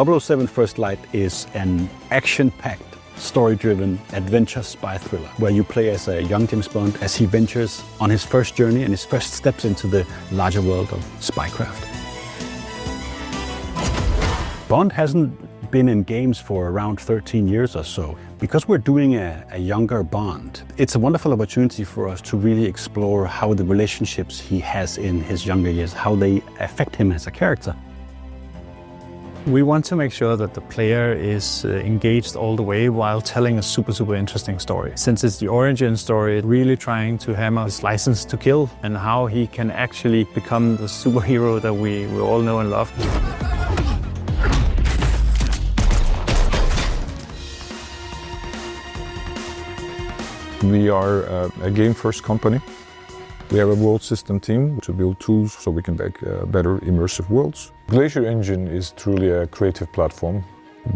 007 First Light is an action-packed, story-driven adventure spy thriller where you play as a young James Bond as he ventures on his first journey and his first steps into the larger world of spycraft. Bond hasn't been in games for around 13 years or so. Because we're doing a younger Bond, it's a wonderful opportunity for us to really explore how the relationships he has in his younger years, how they affect him as a character. We want to make sure that the player is engaged all the way while telling a super interesting story. Since it's the origin story, really trying to hammer his license to kill and how he can actually become the superhero that we all know and love. We are a game-first company. We have a world system team to build tools so we can make better immersive worlds. Glacier Engine is truly a creative platform.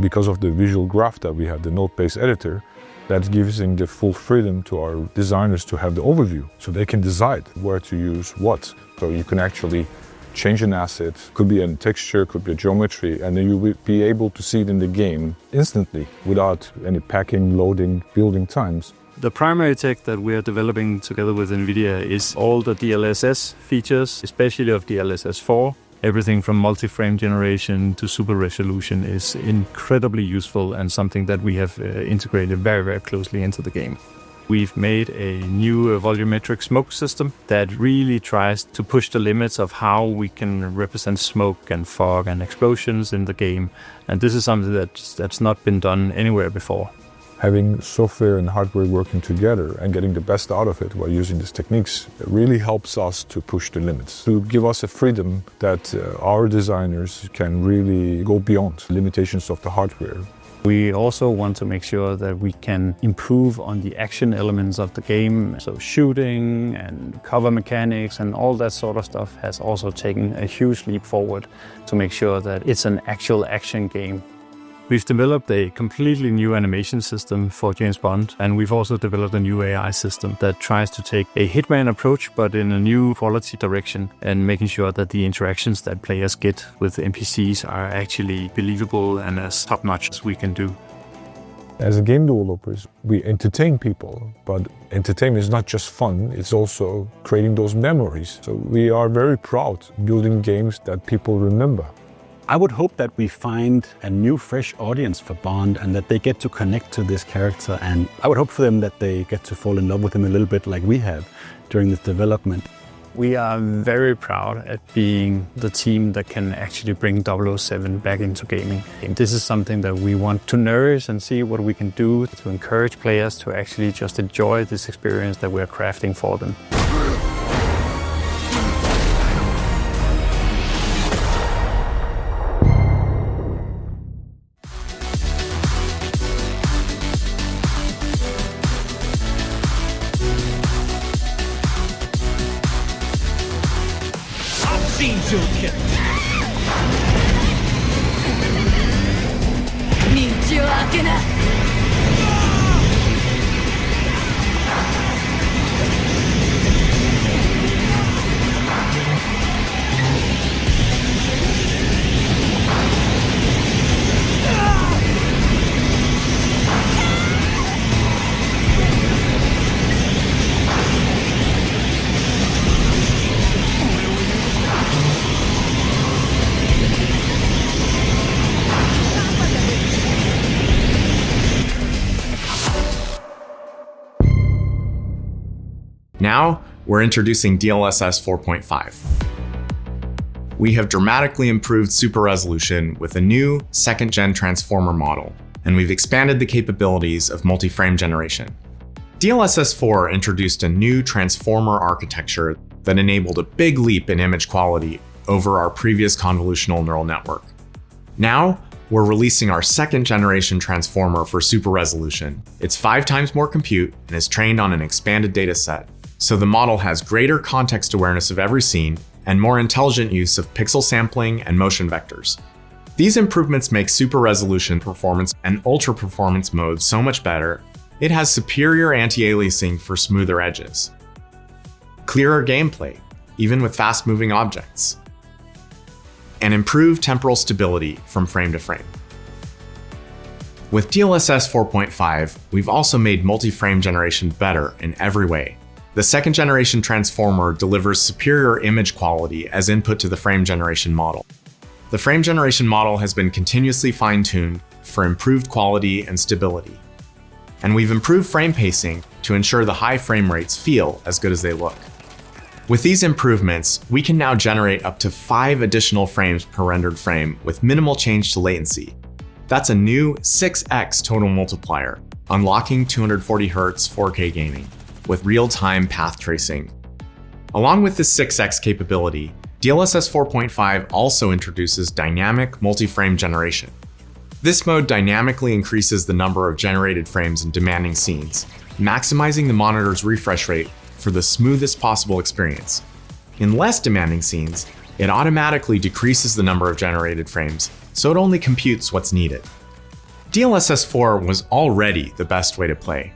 Because of the visual graph that we have, the node-based editor, that gives the full freedom to our designers to have the overview, so they can decide where to use what. So you can actually change an asset, could be a texture, could be a geometry, and then you will be able to see it in the game instantly without any packing, loading, building times. The primary tech that we are developing together with Nvidia is all the DLSS features, especially of DLSS 4. Everything from multi-frame generation to super resolution is incredibly useful and something that we have integrated very closely into the game. We've made a new volumetric smoke system that really tries to push the limits of how we can represent smoke and fog and explosions in the game. And this is something that's not been done anywhere before. Having software and hardware working together and getting the best out of it while using these techniques really helps us to push the limits, to give us a freedom that our designers can really go beyond the limitations of the hardware. We also want to make sure that we can improve on the action elements of the game. So shooting and cover mechanics and all that sort of stuff has also taken a huge leap forward to make sure that it's an actual action game. We've developed a completely new animation system for James Bond, and we've also developed a new AI system that tries to take a Hitman approach, but in a new quality direction, and making sure that the interactions that players get with NPCs are actually believable and as top-notch as we can do. As game developers, we entertain people, but entertainment is not just fun, it's also creating those memories. So we are very proud building games that people remember. I would hope that we find a new, fresh audience for Bond and that they get to connect to this character. And I would hope for them that they get to fall in love with him a little bit like we have during this development. We are very proud at being the team that can actually bring 007 back into gaming. And this is something that we want to nourish and see what we can do to encourage players to actually just enjoy this experience that we're crafting for them. Now, we're introducing DLSS 4.5. We have dramatically improved super resolution with a new second-gen transformer model, and we've expanded the capabilities of multi-frame generation. DLSS 4 introduced a new transformer architecture that enabled a big leap in image quality over our previous convolutional neural network. Now, we're releasing our second-generation transformer for super resolution. It's 5 times more compute and is trained on an expanded data set. So the model has greater context awareness of every scene and more intelligent use of pixel sampling and motion vectors. These improvements make super resolution performance and ultra performance modes so much better. It has superior anti-aliasing for smoother edges, clearer gameplay, even with fast-moving objects, and improve temporal stability from frame to frame. With DLSS 4.5, we've also made multi-frame generation better in every way. The second generation transformer delivers superior image quality as input to the frame generation model. The frame generation model has been continuously fine-tuned for improved quality and stability. And we've improved frame pacing to ensure the high frame rates feel as good as they look. With these improvements, we can now generate up to 5 additional frames per rendered frame with minimal change to latency. That's a new 6x total multiplier, unlocking 240Hz 4K gaming with real-time path tracing. Along with this 6x capability, DLSS 4.5 also introduces dynamic multi-frame generation. This mode dynamically increases the number of generated frames in demanding scenes, maximizing the monitor's refresh rate for the smoothest possible experience. In less demanding scenes, it automatically decreases the number of generated frames, so it only computes what's needed. DLSS 4 was already the best way to play.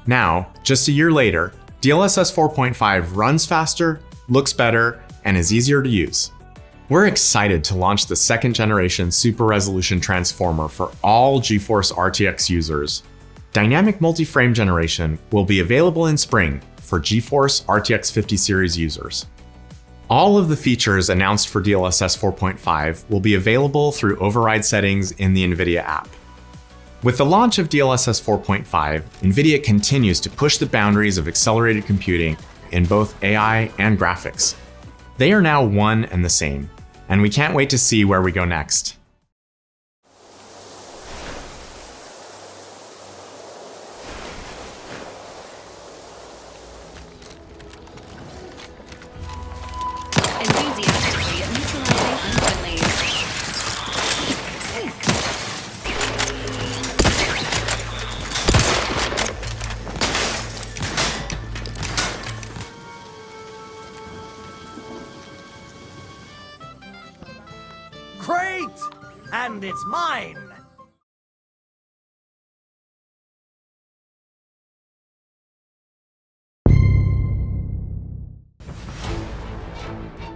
Now, just a year later, DLSS 4.5 runs faster, looks better, and is easier to use. We're excited to launch the second generation super resolution transformer for all GeForce RTX users. Dynamic multi-frame generation will be available in spring for GeForce RTX 50 series users. All of the features announced for DLSS 4.5 will be available through override settings in the Nvidia app. With the launch of DLSS 4.5, Nvidia continues to push the boundaries of accelerated computing in both AI and graphics. They are now one and the same, and we can't wait to see where we go next. Enthusiastically neutralizing unfriendlies. Great! And it's mine!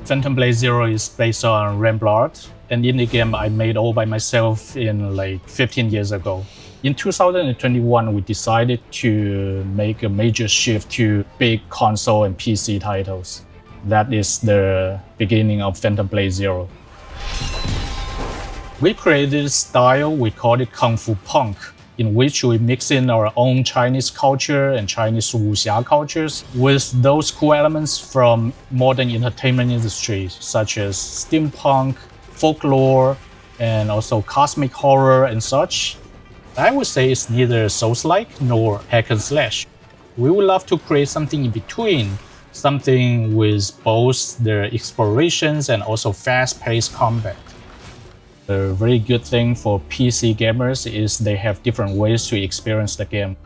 Phantom Blade Zero is based on Rembrandt, an indie game I made all by myself in like 15 years ago. In 2021, we decided to make a major shift to big console and PC titles. That is the beginning of Phantom Blade Zero. We created a style, we call it Kung Fu Punk, in which we mix in our own Chinese culture and Chinese wuxia cultures with those cool elements from modern entertainment industries such as steampunk, folklore, and also cosmic horror and such. I would say it's neither Souls-like nor hack and slash. We would love to create something in between, something with both the explorations and also fast-paced combat. A very good thing for PC gamers is they have different ways to experience the game.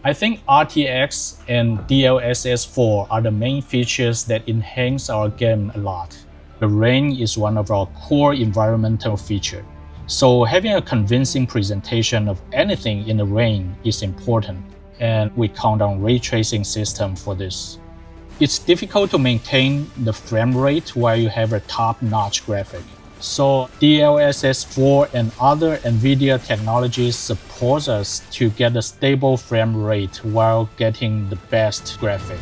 I think RTX and DLSS 4 are the main features that enhance our game a lot. The rain is one of our core environmental features. So having a convincing presentation of anything in the rain is important, and we count on ray tracing system for this. It's difficult to maintain the frame rate while you have a top-notch graphic. So DLSS 4 and other Nvidia technologies support us to get a stable frame rate while getting the best graphic.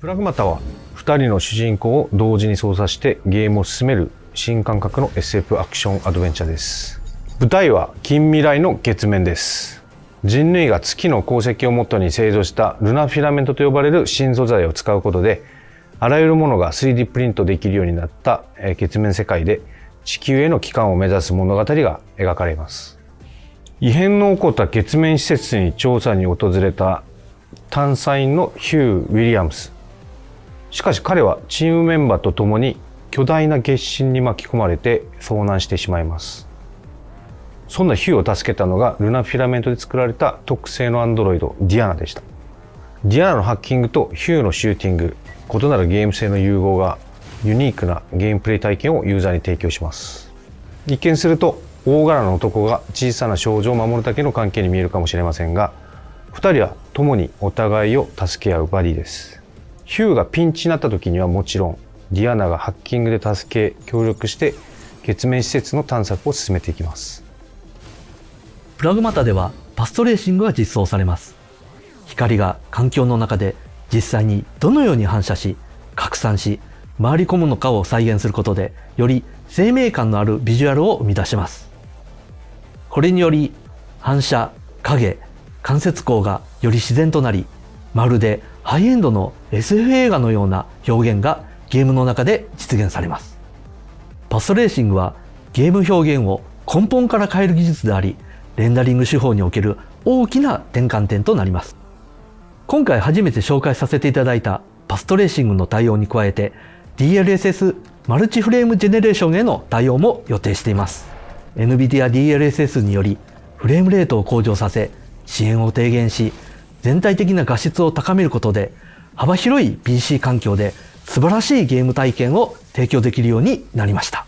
プラグマタは2人の主人公を同時に操作してゲームを進める新感覚の SF アクションアドベンチャーです。舞台は近未来の月面です。人類が月の鉱石をもとに製造したルナフィラメントと呼ばれる新素材を使うことで、あらゆるものが 3D プリントできるようになった月面世界で地球への帰還を目指す物語が描かれます。異変の起こった月面施設に調査に訪れた探査員のヒュー・ウィリアムス。しかし彼はチームメンバーと共に巨大な月震に巻き込まれて遭難してしまいます。そんなヒューを助けたのがルナフィラメントで作られた特製のアンドロイドディアナでした。ディアナのハッキングとヒューのシューティング、異なるゲーム性の融合がユニークなゲームプレイ体験をユーザーに提供します。一見すると大柄な男が小さな少女を守るだけの関係に見えるかもしれませんが、2人は共にお互いを助け合うバディです。ヒューがピンチになった時にはもちろん、ディアナがハッキングで助け協力して月面施設の探索を進めていきます。プラグマタではパストレーシングが実装されます。光が環境の中で実際にどのように反射し拡散し回り込むのかを再現することで、より生命感のあるビジュアルを生み出します。これにより反射、影、間接光がより自然となり、まるでハイエンドの SF 映画のような表現がゲームの中で実現されます。パストレーシングはゲーム表現を根本から変える技術であり、レンダリング手法における大きな転換点となります。今回初めて紹介させていただいたパストレーシングの対応に加えて DLSS マルチフレームジェネレーションへの対応も予定しています。 Nvidia DLSS によりフレームレートを向上させ、遅延を低減し、全体的な画質を高めることで幅広い PC 環境で素晴らしいゲーム体験を提供できるようになりました。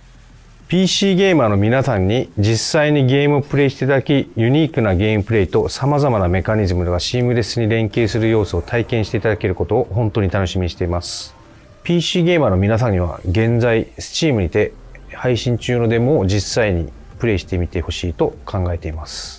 PC ゲーマーの皆さんに実際にゲームをプレイしていただき、ユニークなゲームプレイと様々なメカニズムがシームレスに連携する要素を体験していただけることを本当に楽しみにしています。 PC ゲーマーの皆さんには現在 Steam にて配信中のデモを実際にプレイしてみてほしいと考えています。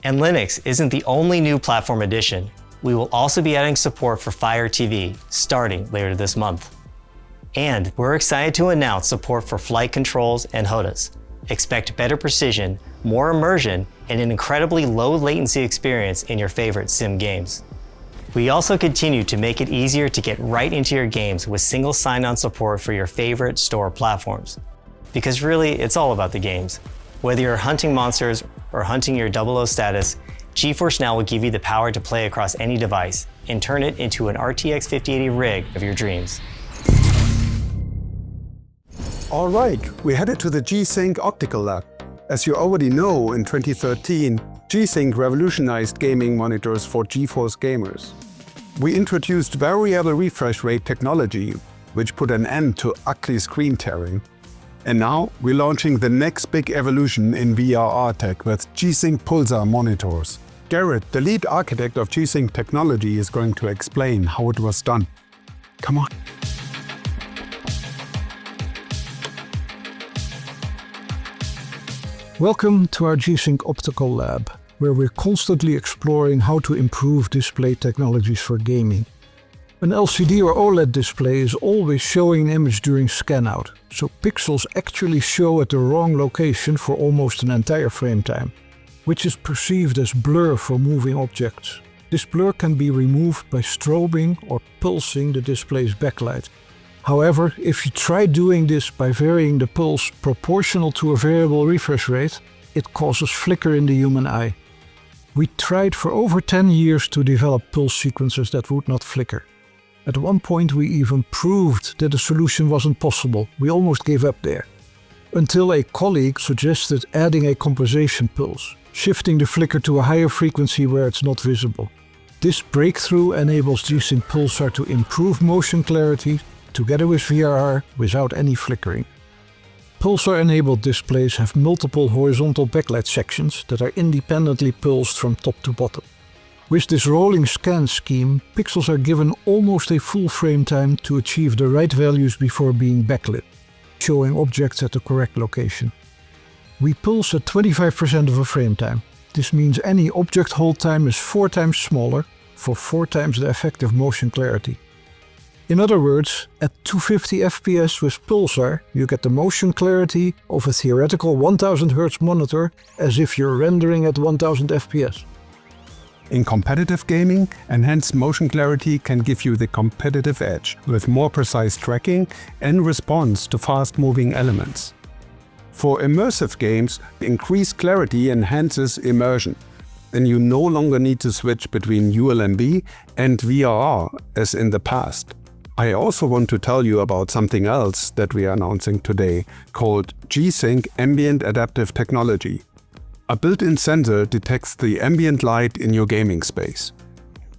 And Linux isn't the only new platform addition. We will also be adding support for Fire TV starting later this month. And we're excited to announce support for flight controls and HOTAs. Expect better precision, more immersion, and an incredibly low latency experience in your favorite sim games. We also continue to make it easier to get right into your games with single sign-on support for your favorite store platforms. Because really, it's all about the games. Whether you're hunting monsters or hunting your 00 status, GeForce NOW will give you the power to play across any device and turn it into an RTX 5080 rig of your dreams. All right, we're headed to the G-Sync Optical Lab. As you already know, in 2013, G-Sync revolutionized gaming monitors for GeForce gamers. We introduced variable refresh rate technology, which put an end to ugly screen tearing. And now we're launching the next big evolution in VR tech with G-Sync Pulsar monitors. Garrett, the lead architect of G-Sync technology, is going to explain how it was done. Come on. Welcome to our G-Sync Optical Lab, where we're constantly exploring how to improve display technologies for gaming. An LCD or OLED display is always showing an image during scan-out, so pixels actually show at the wrong location for almost an entire frame time, which is perceived as blur for moving objects. This blur can be removed by strobing or pulsing the display's backlight. However, if you try doing this by varying the pulse proportional to a variable refresh rate, it causes flicker in the human eye. We tried for over 10 years to develop pulse sequences that would not flicker. At one point we even proved that a solution wasn't possible. We almost gave up there. Until a colleague suggested adding a compensation pulse, shifting the flicker to a higher frequency where it's not visible. This breakthrough enables G-Sync Pulsar to improve motion clarity together with VRR without any flickering. Pulsar-enabled displays have multiple horizontal backlight sections that are independently pulsed from top to bottom. With this rolling scan scheme, pixels are given almost a full frame time to achieve the right values before being backlit, showing objects at the correct location. We pulse at 25% of a frame time. This means any object hold time is 4 times smaller for 4 times the effective motion clarity. In other words, at 250 FPS with Pulsar, you get the motion clarity of a theoretical 1000 Hz monitor as if you're rendering at 1000 FPS. In competitive gaming, enhanced motion clarity can give you the competitive edge with more precise tracking and response to fast-moving elements. For immersive games, increased clarity enhances immersion, and you no longer need to switch between ULMB and VRR as in the past. I also want to tell you about something else that we are announcing today called G-Sync Ambient Adaptive Technology. A built-in sensor detects the ambient light in your gaming space.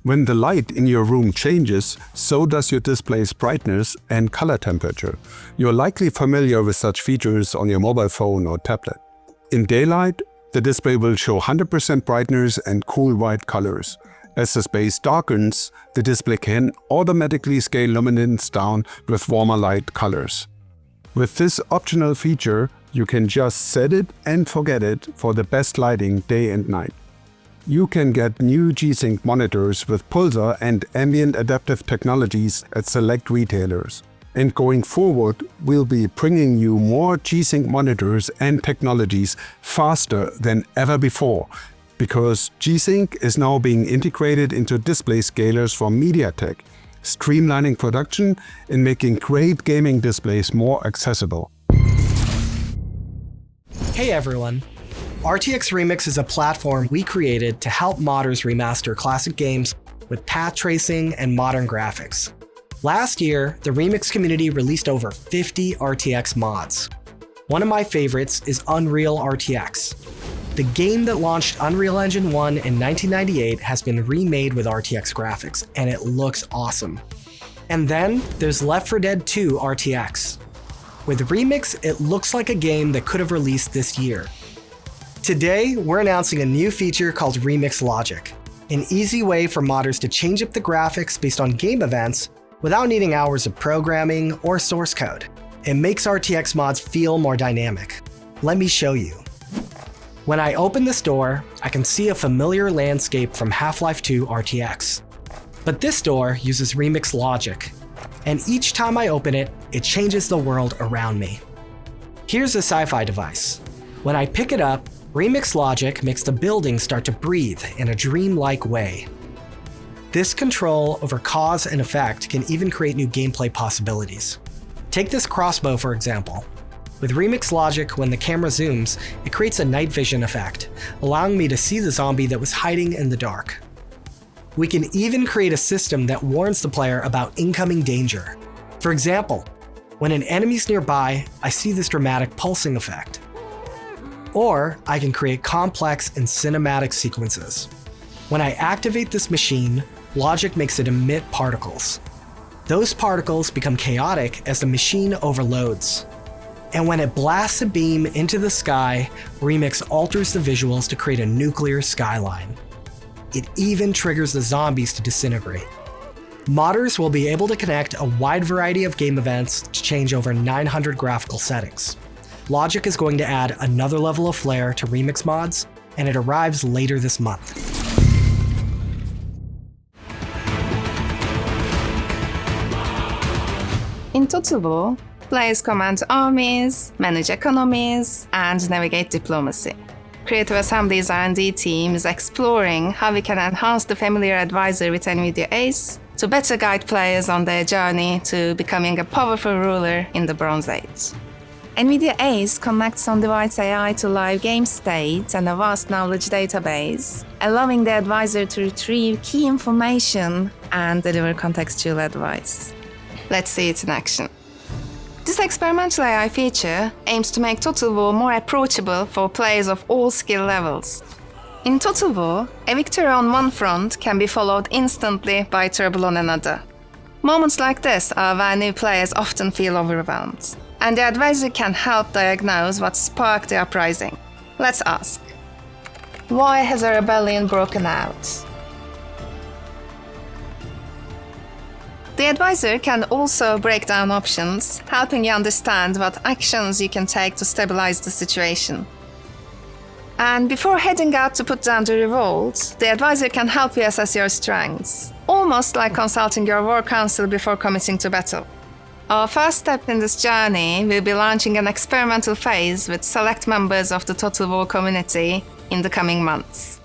When the light in your room changes, so does your display's brightness and color temperature. You're likely familiar with such features on your mobile phone or tablet. In daylight, the display will show 100% brightness and cool white colors. As the space darkens, the display can automatically scale luminance down with warmer light colors. With this optional feature, you can just set it and forget it for the best lighting day and night. You can get new G-Sync monitors with pulsar and ambient adaptive technologies at select retailers. And going forward, we'll be bringing you more G-Sync monitors and technologies faster than ever before, because G-Sync is now being integrated into display scalers from MediaTek, streamlining production and making great gaming displays more accessible. Hey everyone! RTX Remix is a platform we created to help modders remaster classic games with path tracing and modern graphics. Last year, the Remix community released over 50 RTX mods. One of my favorites is Unreal RTX. The game that launched Unreal Engine 1 in 1998 has been remade with RTX graphics, and it looks awesome. And then there's Left 4 Dead 2 RTX. With Remix, it looks like a game that could have released this year. Today, we're announcing a new feature called Remix Logic, an easy way for modders to change up the graphics based on game events without needing hours of programming or source code. It makes RTX mods feel more dynamic. Let me show you. When I open this door, I can see a familiar landscape from Half-Life 2 RTX. But this door uses Remix Logic, and each time I open it, it changes the world around me. Here's a sci-fi device. When I pick it up, Remix Logic makes the building start to breathe in a dreamlike way. This control over cause and effect can even create new gameplay possibilities. Take this crossbow for example. With Remix Logic, when the camera zooms, it creates a night vision effect, allowing me to see the zombie that was hiding in the dark. We can even create a system that warns the player about incoming danger. For example, when an enemy's nearby, I see this dramatic pulsing effect. Or I can create complex and cinematic sequences. When I activate this machine, Logic makes it emit particles. Those particles become chaotic as the machine overloads. And when it blasts a beam into the sky, Remix alters the visuals to create a nuclear skyline. It even triggers the zombies to disintegrate. Modders will be able to connect a wide variety of game events to change over 900 graphical settings. Logic is going to add another level of flair to Remix mods, and it arrives later this month. In Total War, players command armies, manage economies, and navigate diplomacy. Creative Assembly's R&D team is exploring how we can enhance the familiar advisor with Nvidia ACE to better guide players on their journey to becoming a powerful ruler in the Bronze Age. Nvidia ACE connects on-device AI to live game state and a vast knowledge database, allowing the advisor to retrieve key information and deliver contextual advice. Let's see it in action. This experimental AI feature aims to make Total War more approachable for players of all skill levels. In Total War, a victory on one front can be followed instantly by trouble on another. Moments like this are where new players often feel overwhelmed, and the advisor can help diagnose what sparked the uprising. Let's ask, why has a rebellion broken out? The advisor can also break down options, helping you understand what actions you can take to stabilize the situation. And before heading out to put down the revolt, the advisor can help you assess your strengths, almost like consulting your war council before committing to battle. Our first step in this journey will be launching an experimental phase with select members of the Total War community in the coming months.